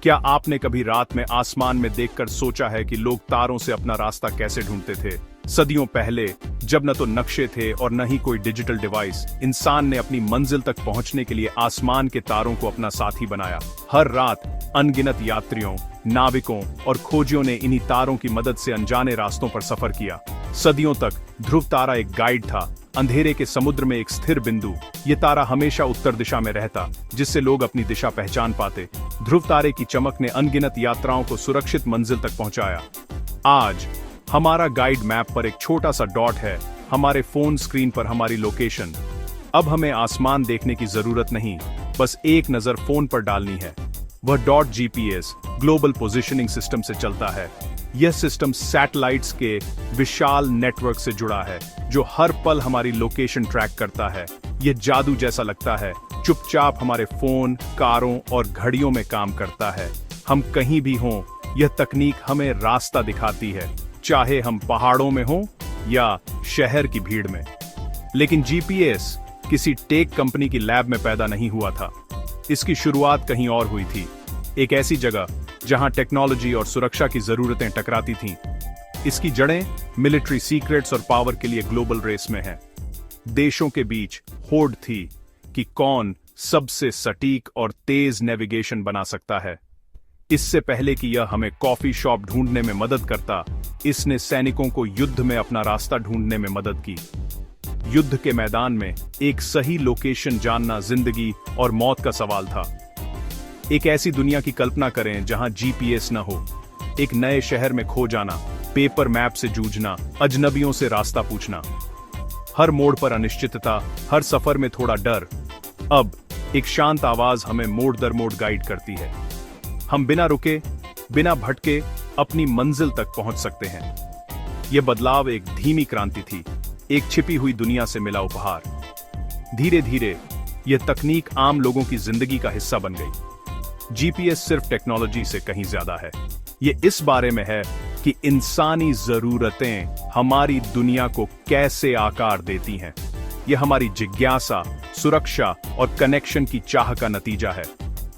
क्या आपने कभी रात में आसमान में देखकर सोचा है कि लोग तारों से अपना रास्ता कैसे ढूंढते थे? सदियों पहले, जब न तो नक्शे थे और न ही कोई डिजिटल डिवाइस, इंसान ने अपनी मंजिल तक पहुंचने के लिए आसमान के तारों को अपना साथी बनाया। हर रात अनगिनत यात्रियों, नाविकों और खोजियों ने इन्हीं तारों की मदद से अनजाने रास्तों पर सफर किया। सदियों तक ध्रुव तारा एक गाइड था, अंधेरे के समुद्र में एक स्थिर बिंदु। ये तारा हमेशा उत्तर दिशा में रहता, जिससे लोग अपनी दिशा पहचान पाते। ध्रुव तारे की चमक ने अनगिनत यात्राओं को सुरक्षित मंजिल तक पहुंचाया। आज हमारा गाइड मैप पर एक छोटा सा डॉट है, हमारे फोन स्क्रीन पर हमारी लोकेशन। अब हमें आसमान देखने की जरूरत नहीं, बस एक नजर फोन पर डालनी है। वह dot GPS global positioning system से चलता है। यह सिस्टम सैटेलाइट्स के विशाल नेटवर्क से जुड़ा है, जो हर पल हमारी लोकेशन ट्रैक करता है। यह जादू जैसा लगता है, चुपचाप हमारे फोन, कारों और घड़ियों में काम करता है। हम कहीं भी हों, यह तकनीक हमें रास्ता दिखाती है, चाहे हम पहाड़ों में हों या शहर की भीड़ में। लेकिन जीपीएस किसी टेक कंपनी की लैब में पैदा नहीं हुआ था। इसकी शुरुआत कहीं और हुई थी, एक ऐसी जगह जहां टेक्नोलॉजी और सुरक्षा की जरूरतें टकराती थीं। इसकी जड़ें मिलिट्री सीक्रेट्स और पावर के लिए ग्लोबल रेस में हैं। देशों के बीच होड़ थी कि कौन सबसे सटीक और तेज नेविगेशन बना सकता है। इससे पहले कि यह हमें कॉफी शॉप ढूंढने में मदद करता, इसने सैनिकों को युद्ध में अपना रास्ता ढूंढने में मदद की। युद्ध के मैदान में एक सही लोकेशन जानना जिंदगी और मौत का सवाल था। एक ऐसी दुनिया की कल्पना करें जहां जीपीएस न हो। एक नए शहर में खो जाना, पेपर मैप से जूझना, अजनबियों से रास्ता पूछना। हर मोड़ पर अनिश्चितता, हर सफर में थोड़ा डर। अब एक शांत आवाज हमें मोड़ दर मोड़ गाइड करती है। हम बिना रुके, बिना भटके अपनी मंजिल तक पहुंच सकते हैं। यह बदलाव एक धीमी क्रांति थी, एक छिपी हुई दुनिया से मिला उपहार। धीरे धीरे यह तकनीक आम लोगों की जिंदगी का हिस्सा बन गई। जीपीएस सिर्फ टेक्नोलॉजी से कहीं ज्यादा है। यह इस बारे में है कि इंसानी जरूरतें हमारी दुनिया को कैसे आकार देती हैं। यह हमारी जिज्ञासा, सुरक्षा और कनेक्शन की चाह का नतीजा है।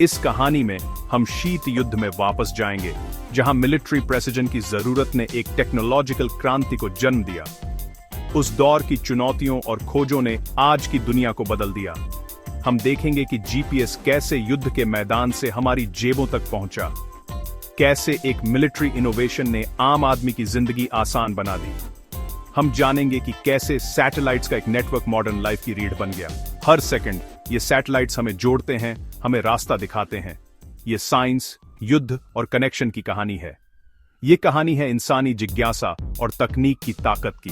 इस कहानी में हम शीत युद्ध में वापस जाएंगे, जहां मिलिट्री प्रेसिजन की जरूरत ने एक टेक्नोलॉजिकल क्रांति को जन्म दिया। उस दौर की चुनौतियों और खोजों ने आज की दुनिया को बदल दिया। हम देखेंगे कि जीपीएस कैसे युद्ध के मैदान से हमारी जेबों तक पहुंचा, कैसे एक मिलिट्री इनोवेशन ने आम आदमी की जिंदगी आसान बना दी। हम जानेंगे कि कैसे सैटेलाइट्स का एक नेटवर्क मॉडर्न लाइफ की रीढ़ बन गया। हर सेकंड ये सैटेलाइट्स हमें जोड़ते हैं, हमें रास्ता दिखाते हैं। ये साइंस, युद्ध और कनेक्शन की कहानी है। ये कहानी है इंसानी जिज्ञासा और तकनीक की ताकत की।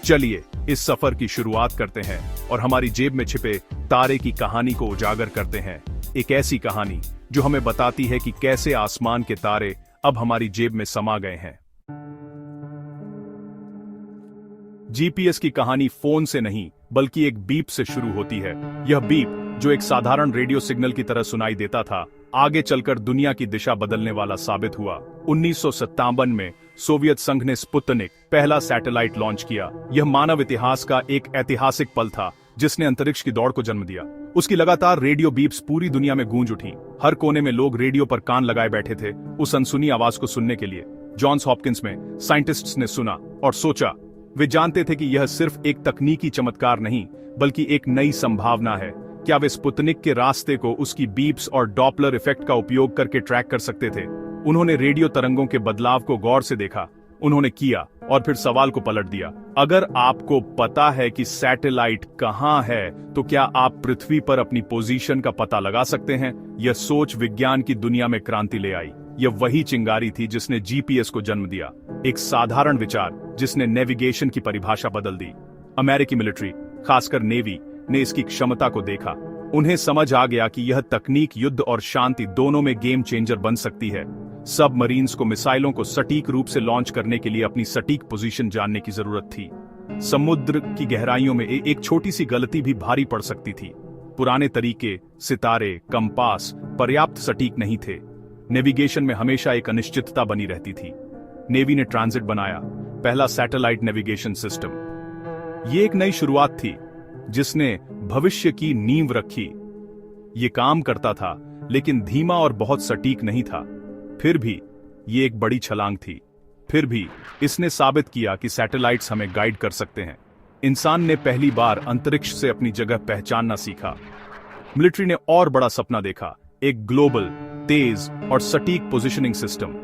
चलिए इस सफर की शुरुआत करते हैं और हमारी जेब में छिपे तारे की कहानी को उजागर करते हैं। एक ऐसी कहानी जो हमें बताती है कि कैसे आसमान के तारे अब हमारी जेब में समा गए हैं। जीपीएस की कहानी फोन से नहीं, बल्कि एक बीप से शुरू होती है। यह बीप, जो एक साधारण रेडियो सिग्नल की तरह सुनाई देता था, आगे चलकर दुनिया की दिशा बदलने वाला साबित हुआ। 1957 में सोवियत संघ ने स्पुतनिक, पहला सैटेलाइट लॉन्च किया। यह मानव इतिहास का एक ऐतिहासिक पल था, जिसने अंतरिक्ष की दौड़ को जन्म दिया। उसकी लगातार रेडियो बीप्स पूरी दुनिया में गूंज उठी। हर कोने में लोग रेडियो पर कान लगाए बैठे थे, उस अनसुनी आवाज को सुनने के लिए। जॉन्स हॉपकिंस में साइंटिस्ट्स ने सुना और सोचा। वे जानते थे कि यह सिर्फ एक तकनीकी चमत्कार नहीं, बल्कि एक नई संभावना है। क्या वे स्पुतनिक के रास्ते को उसकी बीप्स और डॉपलर इफेक्ट का उपयोग करके ट्रैक कर सकते थे? उन्होंने रेडियो तरंगों के बदलाव को गौर से देखा। उन्होंने किया और फिर सवाल को पलट दिया। अगर आपको पता है कि सैटेलाइट कहां है, तो क्या आप पृथ्वी पर अपनी पोजीशन का पता लगा सकते हैं? यह सोच विज्ञान की दुनिया में क्रांति ले आई। यह वही चिंगारी थी जिसने जीपीएस को जन्म दिया। एक साधारण विचार जिसने नेविगेशन की परिभाषा बदल दी। अमेरिकी मिलिट्री, खासकर नेवी, ने इसकी क्षमता को देखा। उन्हें समझ आ गया कि यह तकनीक युद्ध और शांति दोनों में गेम चेंजर बन सकती है। सबमरीन्स को मिसाइलों को सटीक रूप से लॉन्च करने के लिए अपनी सटीक पोजीशन जानने की जरूरत थी। समुद्र की गहराइयों में एक छोटी सी गलती भी भारी पड़ सकती थी। पुराने तरीके, सितारे, कंपास पर्याप्त सटीक नहीं थे। नेविगेशन में हमेशा एक अनिश्चितता बनी रहती थी। नेवी ने ट्रांजिट बनाया, पहला सैटेलाइट नेविगेशन सिस्टम। ये एक नई शुरुआत थी, जिसने भविष्य की नींव रखी। ये काम करता था, लेकिन धीमा और बहुत सटीक नहीं था। फिर भी ये एक बड़ी छलांग थी। फिर भी इसने साबित किया कि सैटेलाइट्स हमें गाइड कर सकते हैं। इंसान ने पहली बार अंतरिक्ष से अपनी जगह पहचानना सीखा। मिलिट्री ने और बड़ा सपना देखा, एक ग्लोबल, तेज और सटीक पोजीशनिंग सिस्टम।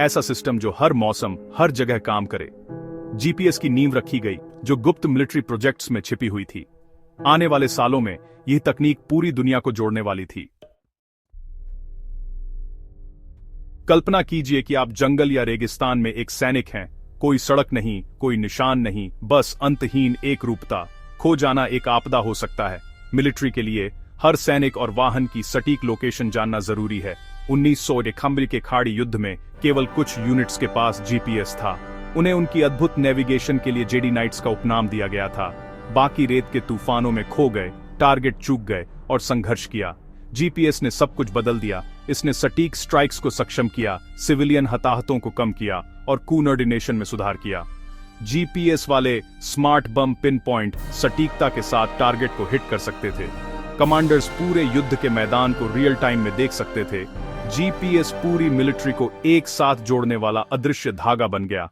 ऐसा सिस्टम जो हर मौसम, हर जगह काम करे। जीपीएस की नींव रखी गई जो गुप्त मिलिट्री प्रोजेक्ट्स में छिपी हुई थी। आने वाले सालों में यह तकनीक पूरी दुनिया को जोड़ने वाली थी। कल्पना कीजिए कि आप जंगल या रेगिस्तान में एक सैनिक हैं। कोई सड़क नहीं, कोई निशान नहीं, बस अंतहीन एक रूपता। खो जाना एक आपदा हो सकता है। मिलिट्री के लिए हर सैनिक और वाहन की सटीक लोकेशन जानना जरूरी है। 1991 के खाड़ी युद्ध में केवल कुछ यूनिट्स के पास जीपीएस था। उन्हें उनकी अद्भुत नेविगेशन के लिए जेडी नाइट्स का उपनाम दिया गया था। बाकी रेत के तूफानों में खो गए, टारगेट चूक गए और संघर्ष किया। जीपीएस ने सब कुछ बदल दिया। इसने सटीक स्ट्राइक्स को सक्षम किया, सिविलियन हताहतों को कम किया और कोऑर्डिनेशन में सुधार किया। जीपीएस वाले स्मार्ट बम पिन पॉइंट सटीकता के साथ टारगेट को हिट कर सकते थे। कमांडर्स पूरे युद्ध के मैदान को रियल टाइम में देख सकते थे। जीपीएस पूरी मिलिट्री को एक साथ जोड़ने वाला अदृश्य धागा बन गया।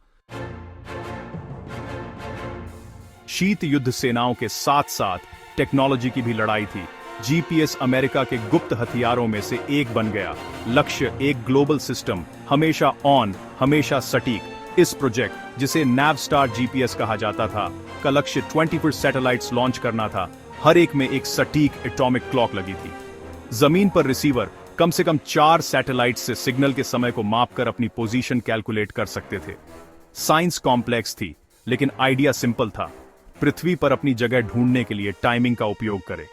शीत युद्ध सेनाओं के साथ साथ टेक्नोलॉजी की भी लड़ाई थी। जीपीएस अमेरिका के गुप्त हथियारों में से एक बन गया। लक्ष्य एक ग्लोबल सिस्टम, हमेशा ऑन, हमेशा सटीक। इस प्रोजेक्ट, जिसे नैवस्टार जीपीएस कहा जाता था, का लक्ष्य 24 सैटेलाइट्स लॉन्च करना था। हर एक में एक सटीक एटॉमिक क्लॉक लगी थी। जमीन पर रिसीवर कम से कम 4 सैटेलाइट्स से सिग्नल के समय को मापकर अपनी पोजीशन कैलकुलेट कर सकते थे। साइंस कॉम्प्लेक्स थी, लेकिन आइडिया सिंपल था। पृथ्वी पर अपनी जगह ढूंढने के लिए टाइमिंग का उपयोग करें।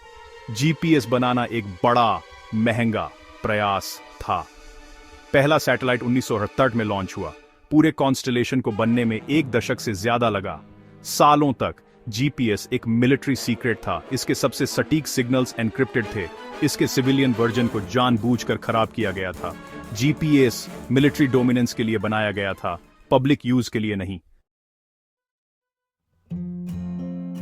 जीपीएस बनाना एक बड़ा, महंगा प्रयास था। पहला सैटेलाइट 1968 में लॉन्च हुआ। पूरे कॉन्स्टलेशन को बनने में 1 दशक से ज्यादा लगा। सालों तक जीपीएस एक मिलिट्री सीक्रेट था। इसके सबसे सटीक सिग्नल्स एन्क्रिप्टेड थे। इसके सिविलियन वर्जन को जानबूझकर खराब किया गया था। जीपीएस मिलिट्री डोमिनेंस के लिए बनाया गया था, पब्लिक यूज के लिए नहीं।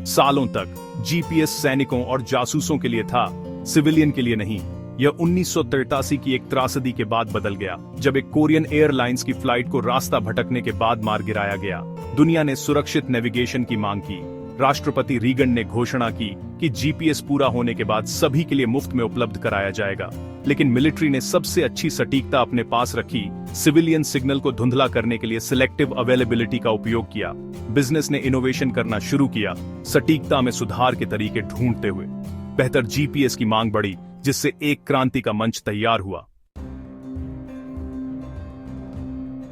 सालों तक जीपीएस सैनिकों और जासूसों के लिए था, सिविलियन के लिए नहीं। यह 1983 की एक त्रासदी के बाद बदल गया, जब एक कोरियन एयरलाइंस की फ्लाइट को रास्ता भटकने के बाद मार गिराया गया। दुनिया ने सुरक्षित नेविगेशन की मांग की। राष्ट्रपति रीगन ने घोषणा की कि जीपीएस पूरा होने के बाद सभी के लिए मुफ्त में उपलब्ध कराया जाएगा। लेकिन मिलिट्री ने सबसे अच्छी सटीकता अपने पास रखी। सिविलियन सिग्नल को धुंधला करने के लिए सिलेक्टिव अवेलेबिलिटी का उपयोग किया। बिजनेस ने इनोवेशन करना शुरू किया, सटीकता में सुधार के तरीके ढूंढते हुए। बेहतर जीपीएस की मांग बढ़ी, जिससे एक क्रांति का मंच तैयार हुआ।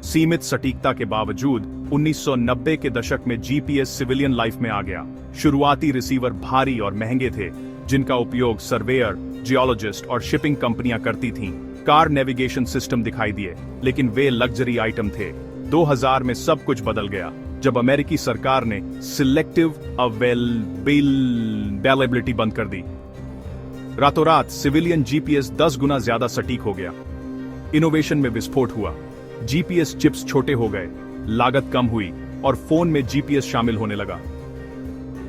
सीमित सटीकता के बावजूद 1990 के दशक में जीपीएस सिविलियन लाइफ में आ गया। शुरुआती रिसीवर भारी और महंगे थे, जिनका उपयोग सर्वेयर, जियोलॉजिस्ट और शिपिंग कंपनियां करती थीं। कार नेविगेशन सिस्टम दिखाई दिए, लेकिन वे लग्जरी आइटम थे। 2000 में सब कुछ बदल गया, जब अमेरिकी सरकार ने सिलेक्टिव अवेलेबिलिटी बंद कर दी। रातों रात सिविलियन जीपीएस 10 गुना ज्यादा सटीक हो गया। इनोवेशन में विस्फोट हुआ। जीपीएस चिप्स छोटे हो गए, लागत कम हुई और फोन में जीपीएस शामिल होने लगा।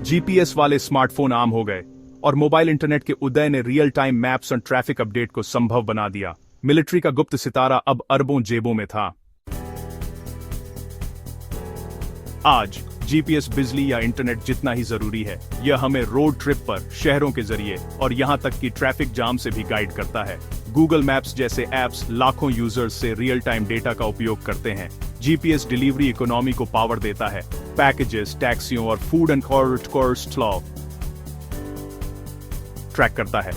जीपीएस वाले स्मार्टफोन आम हो गए और मोबाइल इंटरनेट के उदय ने रियल टाइम मैप्स और ट्रैफिक अपडेट को संभव बना दिया। मिलिट्री का गुप्त सितारा अब अरबों जेबों में था। आज जीपीएस बिजली या इंटरनेट जितना ही जरूरी है। यह हमें रोड ट्रिप पर, शहरों के जरिए और यहां तक कि ट्रैफिक जाम से भी गाइड करता है। गूगल मैप्स जैसे ऐप्स लाखों यूजर्स से रियल टाइम डेटा का उपयोग करते हैं। जीपीएस डिलीवरी इकोनॉमी को पावर देता है। पैकेजेस, टैक्सियों और फूड एंड कॉस्ट ट्रैक करता है।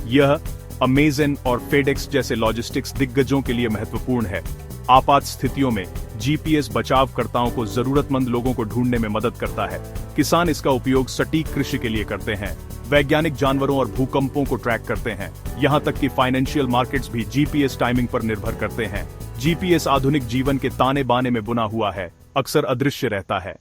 यह अमेज़न और फेडेक्स जैसे लॉजिस्टिक्स दिग्गजों के लिए महत्वपूर्ण है। आपात स्थितियों में जीपीएस बचावकर्ताओं को जरूरतमंद लोगों को ढूंढने में मदद करता है। किसान इसका उपयोग सटीक कृषि के लिए करते हैं। वैज्ञानिक जानवरों और भूकंपों को ट्रैक करते हैं। यहां तक कि फाइनेंशियल मार्केट्स भी जीपीएस टाइमिंग पर निर्भर करते हैं। जीपीएस आधुनिक जीवन के ताने बाने में बुना हुआ है, अक्सर अदृश्य रहता है।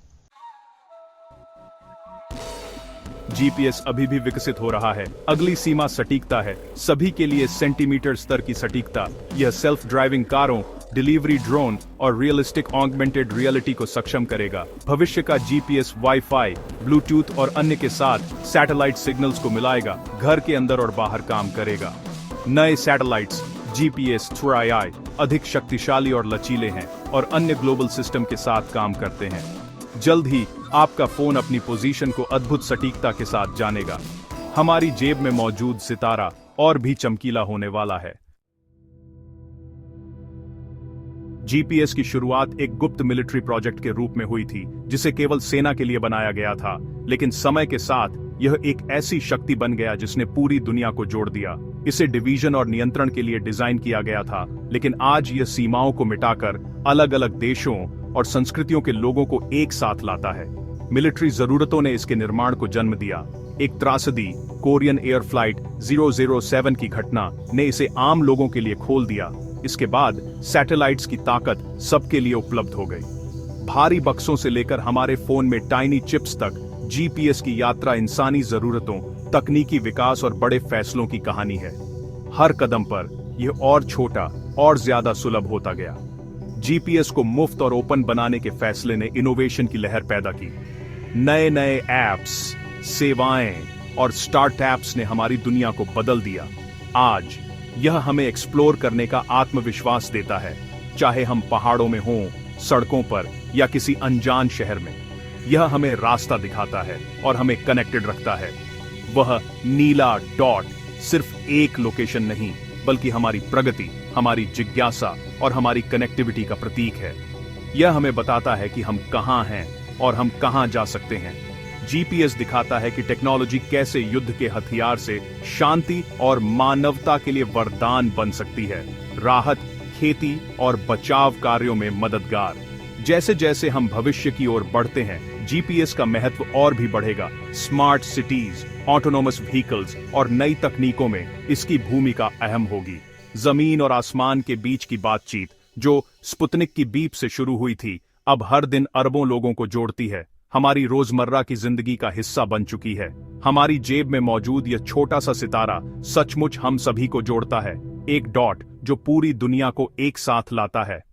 जीपीएस अभी भी विकसित हो रहा है। अगली सीमा सटीकता है, सभी के लिए सेंटीमीटर स्तर की सटीकता। यह सेल्फ ड्राइविंग कारों, डिलीवरी ड्रोन और रियलिस्टिक ऑगमेंटेड रियलिटी को सक्षम करेगा। भविष्य का जीपीएस वाईफाई, ब्लूटूथ और अन्य के साथ सैटेलाइट सिग्नल्स को मिलाएगा, घर के अंदर और बाहर काम करेगा। नए सैटेलाइट्स जीपीएस 3II अधिक शक्तिशाली और लचीले हैं और अन्य ग्लोबल सिस्टम के साथ काम करते हैं। जल्द ही आपका फोन अपनी पोजीशन को अद्भुत सटीकता के साथ जानेगा। हमारी जेब में मौजूद सितारा और भी चमकीला होने वाला है। जीपीएस की शुरुआत एक गुप्त मिलिट्री प्रोजेक्ट के रूप में हुई थी, जिसे केवल सेना के लिए बनाया गया था, लेकिन समय के साथ यह एक ऐसी शक्ति बन गया जिसने पूरी दुनिया को जोड़ दिया। इसे डिवीजन और नियंत्रण के लिए डिजाइन किया गया था, लेकिन आज यह सीमाओं को मिटाकर अलग अलग देशों और संस्कृतियों के लोगों को एक साथ लाता है। मिलिट्री जरूरतों ने इसके निर्माण को जन्म दिया। एक त्रासदी, कोरियन एयर फ्लाइट 007 की घटना ने इसे आम लोगों के लिए खोल दिया। इसके बाद सैटेलाइट्स की ताकत सबके लिए उपलब्ध हो गई। भारी बक्सों से लेकर हमारे फोन में टाइनी चिप्स तक, जीपीएस की यात्रा इंसानी जरूरतों, तकनीकी विकास और बड़े फैसलों की कहानी है। हर कदम पर यह और छोटा और ज्यादा सुलभ होता गया। जीपीएस को मुफ्त और ओपन बनाने के फैसले ने इनोवेशन की लहर पैदा की। नए नए ऐप्स, सेवाएं और स्टार्टअप्स ने हमारी दुनिया को बदल दिया। आज यह हमें एक्सप्लोर करने का आत्मविश्वास देता है, चाहे हम पहाड़ों में हों, सड़कों पर या किसी अनजान शहर में। यह हमें रास्ता दिखाता है और हमें कनेक्टेड रखता है। वह नीला डॉट सिर्फ एक लोकेशन नहीं, बल्कि हमारी प्रगति, हमारी जिज्ञासा और हमारी कनेक्टिविटी का प्रतीक है। यह हमें बताता है कि हम कहां हैं और हम कहां जा सकते हैं। जीपीएस दिखाता है कि टेक्नोलॉजी कैसे युद्ध के हथियार से शांति और मानवता के लिए वरदान बन सकती है। राहत, खेती और बचाव कार्यों में मददगार। जैसे जैसे हम भविष्य की ओर बढ़ते हैं, जीपीएस का महत्व और भी बढ़ेगा। स्मार्ट सिटीज, ऑटोनोमस व्हीकल्स और नई तकनीकों में इसकी भूमिका अहम होगी। जमीन और आसमान के बीच की बातचीत, जो स्पुतनिक की बीप से शुरू हुई थी, अब हर दिन अरबों लोगों को जोड़ती है, हमारी रोजमर्रा की जिंदगी का हिस्सा बन चुकी है। हमारी जेब में मौजूद यह छोटा सा सितारा सचमुच हम सभी को जोड़ता है। एक डॉट जो पूरी दुनिया को एक साथ लाता है।